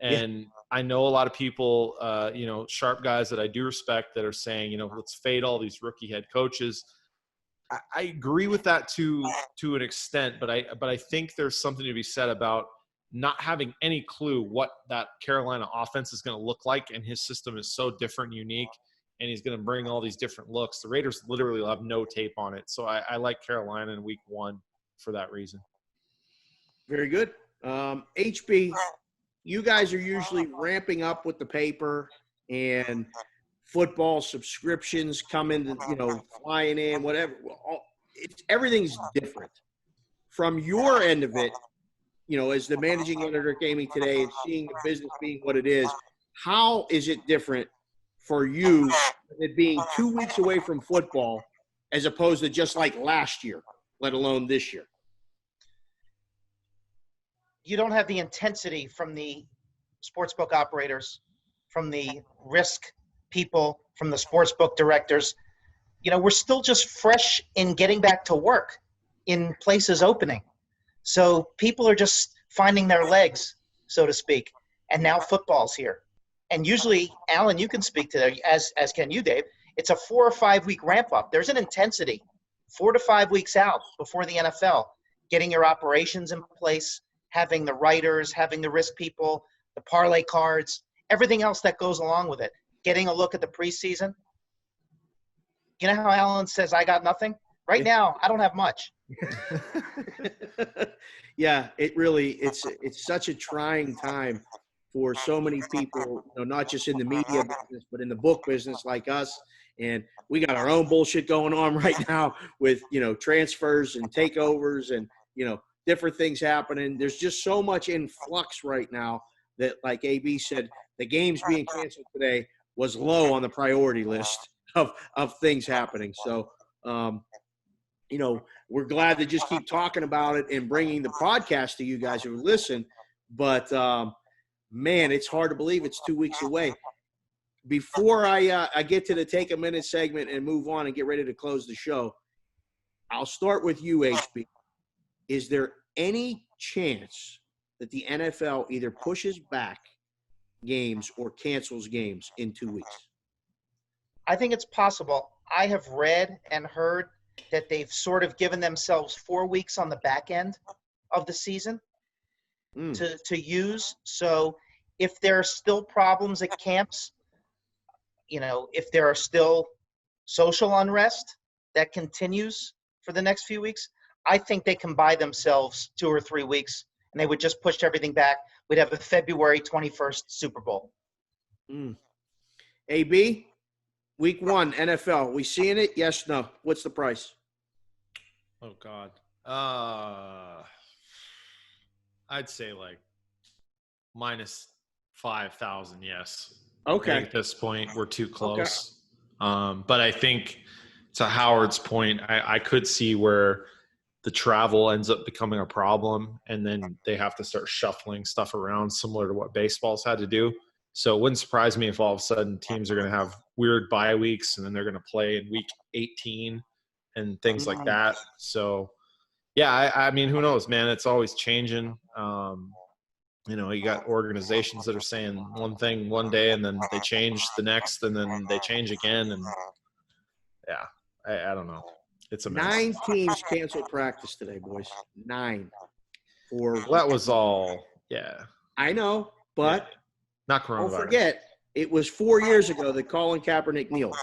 [SPEAKER 3] And yeah. I know a lot of people, you know, sharp guys that I do respect that are saying, you know, let's fade all these rookie head coaches. I agree with that to an extent, but I think there's something to be said about not having any clue what that Carolina offense is going to look like, and his system is so different and unique, and he's going to bring all these different looks. The Raiders literally will have no tape on it, so I like Carolina in week one for that reason.
[SPEAKER 2] Very good. HB, you guys are usually ramping up with the paper and football subscriptions coming, you know, flying in, whatever. Everything's different. From your end of it, you know, as the managing editor came in today and seeing the business being what it is, how is it different for you, it being 2 weeks away from football as opposed to just like last year, let alone this year?
[SPEAKER 4] You don't have the intensity from the sportsbook operators, from the risk people, from the sportsbook directors. You know, we're still just fresh in getting back to work in places opening. So people are just finding their legs, so to speak. And now football's here. And usually, Alan, you can speak to that, as can you, Dave. It's a 4 or 5 week ramp up. There's an intensity 4 to 5 weeks out before the NFL, getting your operations in place, having the writers, having the risk people, the parlay cards, everything else that goes along with it. Getting a look at the preseason. You know how Alan says, I got nothing? Right now, I don't have much.
[SPEAKER 2] Yeah, it's such a trying time for so many people, you know, not just in the media business, but in the book business like us. And we got our own bullshit going on right now with, you know, transfers and takeovers and, you know, different things happening. There's just so much in flux right now that, like AB said, the games being canceled today was low on the priority list of things happening. So, you know, we're glad to just keep talking about it and bringing the podcast to you guys who listen. But, man, it's hard to believe it's 2 weeks away. Before I get to the take a minute segment and move on and get ready to close the show, I'll start with you, HB. Is there any chance that the NFL either pushes back games or cancels games in 2 weeks?
[SPEAKER 4] I think it's possible. I have read and heard that they've sort of given themselves 4 weeks on the back end of the season to use. So if there are still problems at camps, you know, if there are still social unrest that continues for the next few weeks, I think they can buy themselves 2 or 3 weeks, and they would just push everything back. We'd have a February 21st Super Bowl.
[SPEAKER 2] AB, week one, NFL. We seeing it? Yes, no. What's the price?
[SPEAKER 3] Oh, God. I'd say like minus 5,000, yes.
[SPEAKER 2] Okay.
[SPEAKER 3] I think at this point, we're too close. Okay. But I think to Howard's point, I could see where the travel ends up becoming a problem, and then they have to start shuffling stuff around similar to what baseball's had to do. So it wouldn't surprise me if all of a sudden teams are going to have weird bye weeks, and then they're going to play in week 18 and things like that. So, yeah, I mean, who knows, man? It's always changing. You got organizations that are saying one thing one day, and then they change the next, and then they change again. And, yeah, I don't know. It's a mess.
[SPEAKER 2] 9 teams canceled practice today, boys. 9.
[SPEAKER 3] Well, that was all, yeah.
[SPEAKER 2] I know, but
[SPEAKER 3] not coronavirus.
[SPEAKER 2] don't forget, it was 4 years ago that Colin Kaepernick kneeled,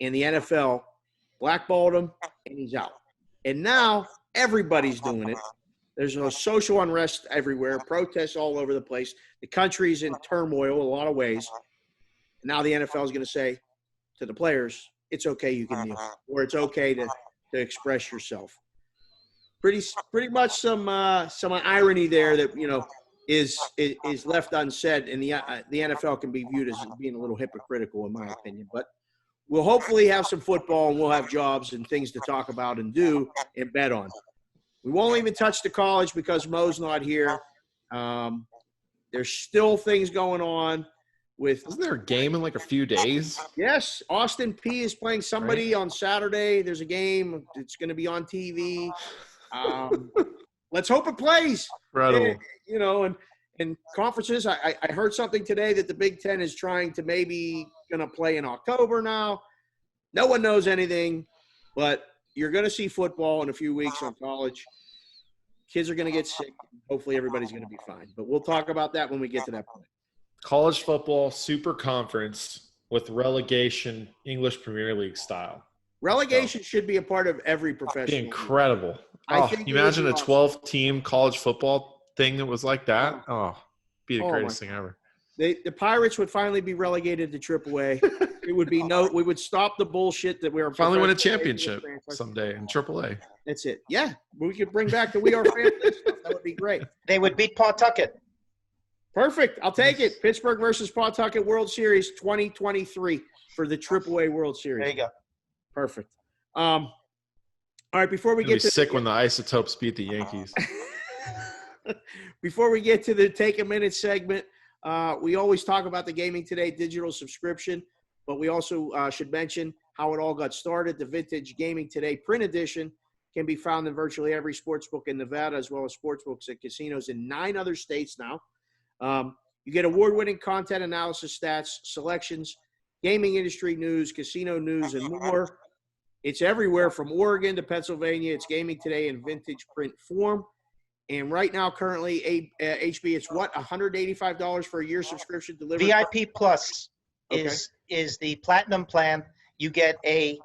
[SPEAKER 2] and the NFL blackballed him, and he's out. And now everybody's doing it. There's no social unrest everywhere, protests all over the place. The country's in turmoil in a lot of ways. And now the NFL is going to say to the players, it's okay, you can kneel, or it's okay to express yourself. Pretty much some irony there that is left unsaid, and the NFL can be viewed as being a little hypocritical in my opinion. But we'll hopefully have some football, and we'll have jobs and things to talk about and do and bet on. We won't even touch the college because Mo's not here. There's still things going on.
[SPEAKER 3] Isn't there a game in like a few days?
[SPEAKER 2] Yes, Austin P is playing somebody on Saturday. There's a game. It's going to be on TV. Let's hope it plays.
[SPEAKER 3] Incredible.
[SPEAKER 2] And conferences. I heard something today that the Big Ten is trying to maybe going to play in October now. No one knows anything, but you're going to see football in a few weeks on college. Kids are going to get sick. Hopefully everybody's going to be fine. But we'll talk about that when we get to that point.
[SPEAKER 3] College football super conference with relegation, English Premier League style.
[SPEAKER 2] Relegation should be a part of every professional.
[SPEAKER 3] Incredible.
[SPEAKER 2] Think
[SPEAKER 3] you imagine a 12-team college football thing that was like that? Oh, be the greatest thing ever.
[SPEAKER 2] The Pirates would finally be relegated to AAA. It would be we would stop the bullshit that we are
[SPEAKER 3] finally win a championship someday in AAA.
[SPEAKER 2] That's it. Yeah, we could bring back the We Are Family stuff. That would be great.
[SPEAKER 4] They would beat Pawtucket.
[SPEAKER 2] Perfect. I'll take it. Pittsburgh versus Pawtucket World Series 2023 for the AAA World Series.
[SPEAKER 4] There you go.
[SPEAKER 2] Perfect. All right, before we get to
[SPEAKER 3] sick when the Isotopes beat the Yankees.
[SPEAKER 2] Before we get to the Take a Minute segment, we always talk about the Gaming Today digital subscription, but we also should mention how it all got started. The Vintage Gaming Today print edition can be found in virtually every sportsbook in Nevada, as well as sportsbooks at casinos in 9 other states now. You get award-winning content analysis, stats, selections, gaming industry news, casino news, and more. It's everywhere from Oregon to Pennsylvania. It's Gaming Today in vintage print form. And right now, currently, HB, it's what, $185 for a year subscription delivered?
[SPEAKER 4] VIP Plus is the platinum plan. You get a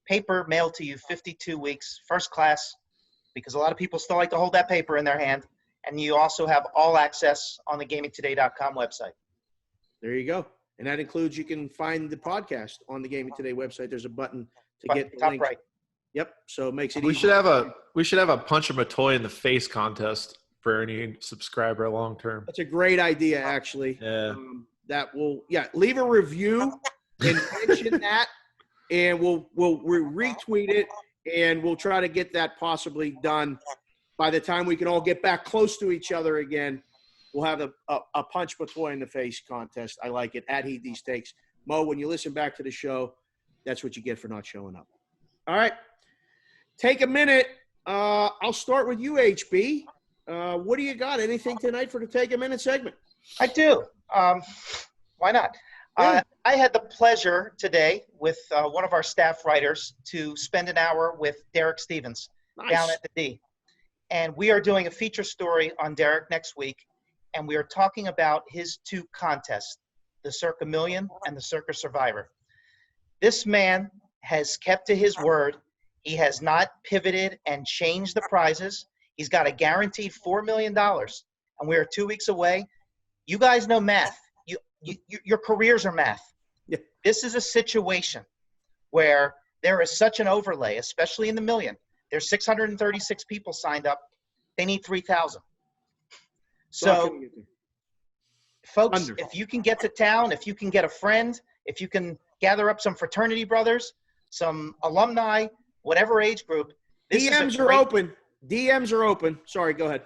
[SPEAKER 4] paper mailed to you 52 weeks, first class, because a lot of people still like to hold that paper in their hand. And you also have all access on the GamingToday.com website.
[SPEAKER 2] There you go. And that includes, you can find the podcast on the Gaming Today website. There's a button to get the
[SPEAKER 4] top
[SPEAKER 2] link.
[SPEAKER 4] right.
[SPEAKER 2] Yep. So it makes it
[SPEAKER 3] We
[SPEAKER 2] easy.
[SPEAKER 3] should have a punch him a toy in the face contest for any subscriber long term.
[SPEAKER 2] That's a great idea, actually.
[SPEAKER 3] Yeah.
[SPEAKER 2] That will, leave a review and mention that, and we'll retweet it, and we'll try to get that possibly done. By the time we can all get back close to each other again, we'll have a punch a toy in the face contest. I like it. At Heed These Takes. Mo, when you listen back to the show, that's what you get for not showing up. All right. Take a minute. I'll start with you, HB. What do you got? Anything tonight for the Take a Minute segment?
[SPEAKER 4] I do. Why not?
[SPEAKER 2] Yeah.
[SPEAKER 4] I had the pleasure today with one of our staff writers to spend an hour with Derek Stevens down at the D. And we are doing a feature story on Derek next week. And we are talking about his 2 contests, the Circa Million and the Circa Survivor. This man has kept to his word. He has not pivoted and changed the prizes. He's got a guaranteed $4 million. And we are 2 weeks away. You guys know math. Your careers are math.
[SPEAKER 2] Yeah.
[SPEAKER 4] This is a situation where there is such an overlay, especially in the million. There's 636 people signed up. They need 3,000. So, folks, if you can get to town, if you can get a friend, if you can gather up some fraternity brothers, some alumni, whatever age group.
[SPEAKER 2] DMs are open. DMs are open. Sorry, go ahead.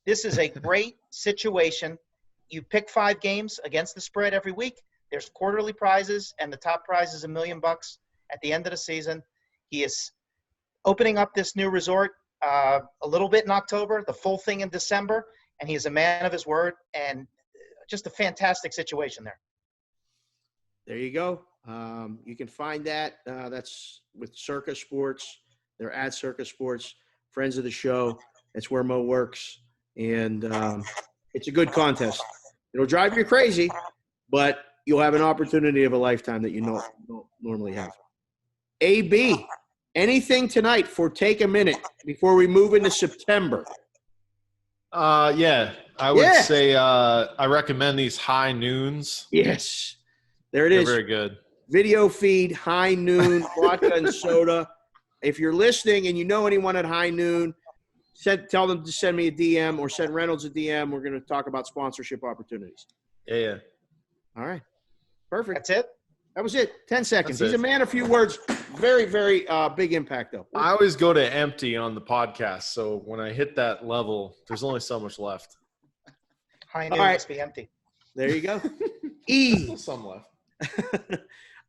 [SPEAKER 4] This is a great situation. You pick 5 games against the spread every week. There's quarterly prizes, and the top prize is $1 million at the end of the season. He is opening up this new resort a little bit in October, the full thing in December, and he is a man of his word, and just a fantastic situation there.
[SPEAKER 2] There you go. You can find that. That's with Circa Sports. They're at Circa Sports, friends of the show. That's where Mo works. And it's a good contest. It'll drive you crazy, but you'll have an opportunity of a lifetime that you don't normally have. AB, anything tonight for Take a Minute before we move into September?
[SPEAKER 3] Yeah, I would say I recommend these High Noons.
[SPEAKER 2] Yes. There it
[SPEAKER 3] They're
[SPEAKER 2] is.
[SPEAKER 3] very good.
[SPEAKER 2] Video feed, High Noon, vodka and soda. If you're listening and you know anyone at High Noon, tell them to send me a DM or send Reynolds a DM. We're going to talk about sponsorship opportunities.
[SPEAKER 3] Yeah.
[SPEAKER 2] All right. Perfect.
[SPEAKER 4] That's it?
[SPEAKER 2] That was it. 10 seconds.
[SPEAKER 3] That's
[SPEAKER 2] He's a man of few words. Very, very big impact, though.
[SPEAKER 3] I always go to empty on the podcast, so when I hit that level, there's only so much left.
[SPEAKER 4] High noon
[SPEAKER 2] All right.
[SPEAKER 4] must be empty.
[SPEAKER 2] There you go. E.
[SPEAKER 3] Some left.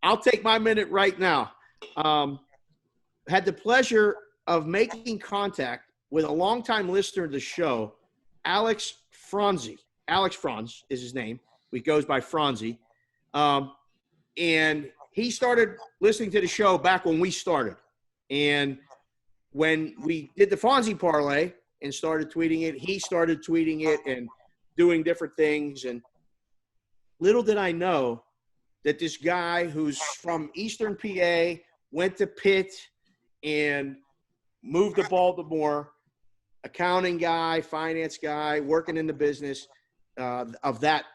[SPEAKER 2] I'll take my minute right now. Had the pleasure of making contact with a longtime listener of the show, Alex Franzi. Alex Franz is his name. He goes by Franzi. And he started listening to the show back when we started. And when we did the Fonzie parlay and started tweeting it, he started tweeting it and doing different things. And little did I know that this guy who's from Eastern PA went to Pitt and moved to Baltimore, accounting guy, finance guy, working in the business of that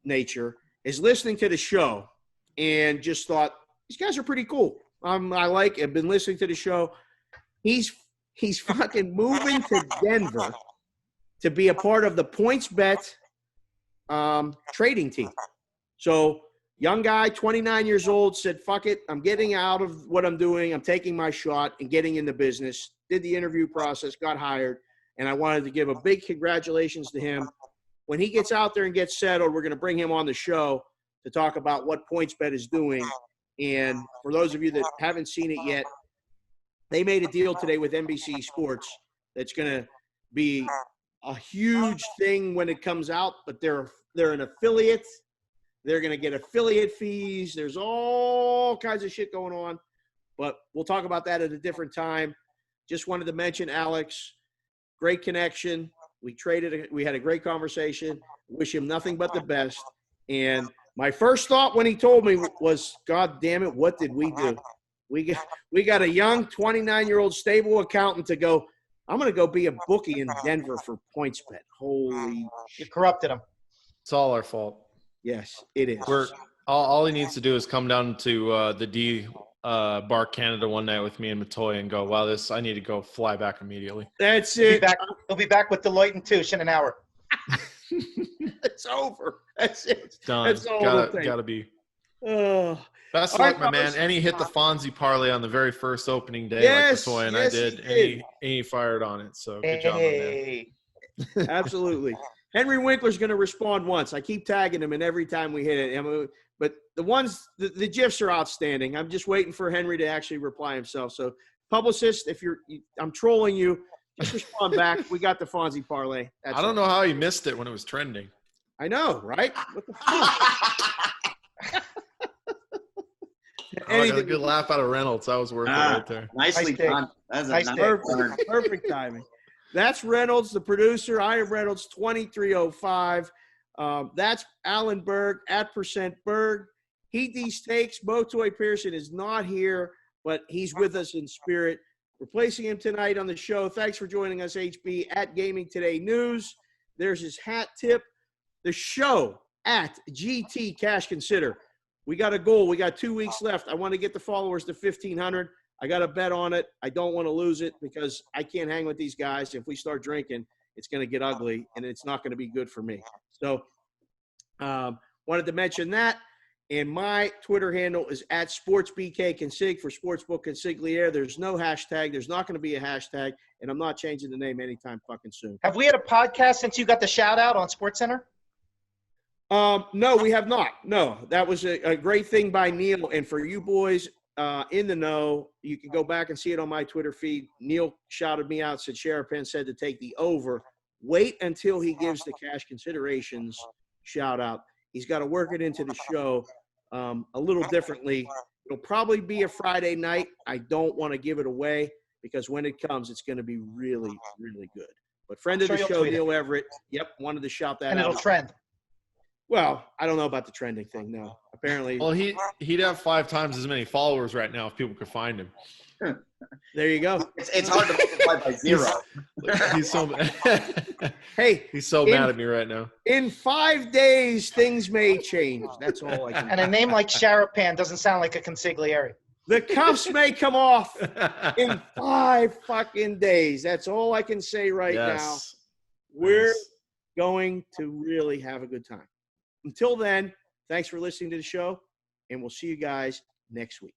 [SPEAKER 2] nature, is listening to the show and just thought, these guys are pretty cool. I've been listening to the show. He's fucking moving to Denver to be a part of the PointsBet trading team. So young guy, 29 years old, said, fuck it. I'm getting out of what I'm doing. I'm taking my shot and getting in the business. Did the interview process, got hired, and I wanted to give a big congratulations to him. When he gets out there and gets settled, we're going to bring him on the show to talk about what PointsBet is doing. And for those of you that haven't seen it yet, they made a deal today with NBC Sports that's going to be a huge thing when it comes out, but they're an affiliate. They're going to get affiliate fees. There's all kinds of shit going on, but we'll talk about that at a different time. Just wanted to mention Alex, great connection. We had a great conversation. Wish him nothing but the best. And my first thought when he told me was, God damn it, what did we do? We got a young 29-year-old stable accountant to go, I'm going to go be a bookie in Denver for PointsBet. Holy
[SPEAKER 4] You corrupted him.
[SPEAKER 3] It's all our fault.
[SPEAKER 2] yes, it is.
[SPEAKER 3] All he needs to do is come down to the D Bar Canada one night with me and Matoya and go, wow, I need to go fly back immediately.
[SPEAKER 2] That's
[SPEAKER 4] He'll
[SPEAKER 2] it.
[SPEAKER 4] be back with Deloitte and Touche in an hour.
[SPEAKER 2] It's over. That's it.
[SPEAKER 3] It's done.
[SPEAKER 2] That's all it'll take.
[SPEAKER 3] Gotta be.
[SPEAKER 2] Oh.
[SPEAKER 3] Best
[SPEAKER 2] All
[SPEAKER 3] luck,
[SPEAKER 2] right,
[SPEAKER 3] my man.
[SPEAKER 2] fellas.
[SPEAKER 3] And he hit the Fonzie parlay on the very first opening day,
[SPEAKER 2] Yes,
[SPEAKER 3] like Matoya and
[SPEAKER 2] yes,
[SPEAKER 3] I did.
[SPEAKER 2] he
[SPEAKER 3] And
[SPEAKER 2] did.
[SPEAKER 3] he fired on it. So good job on that.
[SPEAKER 4] Hey.
[SPEAKER 2] Absolutely. Henry Winkler's going to respond once. I keep tagging him, and every time we hit it. But the GIFs are outstanding. I'm just waiting for Henry to actually reply himself. So, publicist, I'm trolling you, just respond back. We got the Fonzie parlay. That's
[SPEAKER 3] I don't know how he missed it when it was trending.
[SPEAKER 2] I know, right? What the fuck?
[SPEAKER 3] I got a good laugh out of Reynolds. That was worth it right there.
[SPEAKER 6] Nicely
[SPEAKER 4] Nice dig.
[SPEAKER 6] done. That's a
[SPEAKER 4] Nice
[SPEAKER 6] nice
[SPEAKER 4] dig.
[SPEAKER 6] turn.
[SPEAKER 2] Perfect timing. That's Reynolds, the producer. I am Reynolds, 2305. That's Alan Berg at %Berg. He D's takes. Motoy Pearson is not here, but he's with us in spirit. Replacing him tonight on the show. Thanks for joining us, HB, at Gaming Today News. There's his hat tip. The show at GT Cash Consider. We got a goal. We got 2 weeks left. I want to get the followers to 1,500. I got a bet on it. I don't want to lose it because I can't hang with these guys. If we start drinking, it's going to get ugly, and it's not going to be good for me. So wanted to mention that. And my Twitter handle is at SportsBKConsig for Sportsbook Consigliere. There's no hashtag. There's not going to be a hashtag. And I'm not changing the name anytime fucking soon.
[SPEAKER 4] Have we had a podcast since you got the shout out on SportsCenter?
[SPEAKER 2] No, we have not. No, that was a great thing by Neil. And for you boys in the know, you can go back and see it on my Twitter feed. Neil shouted me out, said Sherapan said to take the over. Wait until he gives the cash considerations shout out. He's got to work it into the show a little differently. It'll probably be a Friday night. I don't want to give it away because when it comes, it's going to be really, really good. But friend of the show, Neil Everett, wanted to shout that out.
[SPEAKER 4] And it'll trend.
[SPEAKER 2] Well, I don't know about the trending thing, no. Apparently.
[SPEAKER 3] Well, he'd have 5 times as many followers right now if people could find him.
[SPEAKER 2] There you go.
[SPEAKER 6] It's hard to multiply by 0.
[SPEAKER 3] He's so
[SPEAKER 2] hey,
[SPEAKER 3] he's so mad at me right now.
[SPEAKER 2] In 5 days, things may change. That's all I can.
[SPEAKER 4] And a name like Sherapan doesn't sound like a consigliere.
[SPEAKER 2] The cuffs may come off in 5 fucking days. That's all I can say right now. We're going to really have a good time. Until then, thanks for listening to the show, and we'll see you guys next week.